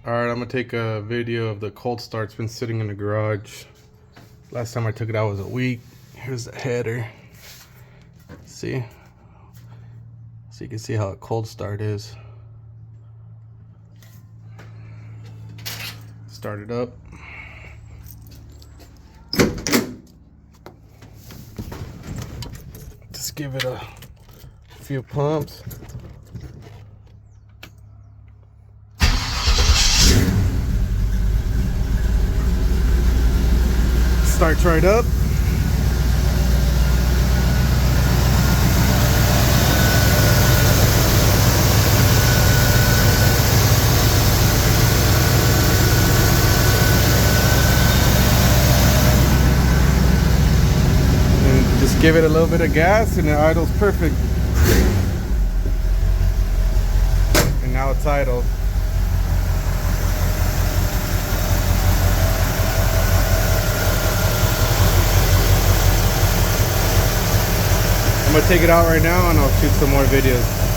Alright, I'm gonna take a video of the cold start. It's been sitting in the garage. Last time I took it out was a week. Here's the header. See? So you can see how a cold start is. Start it up. Just give it a few pumps. Starts right up. And just give it a little bit of gas and it idles perfect. And now it's idle. I'm gonna take it out right now and I'll shoot some more videos.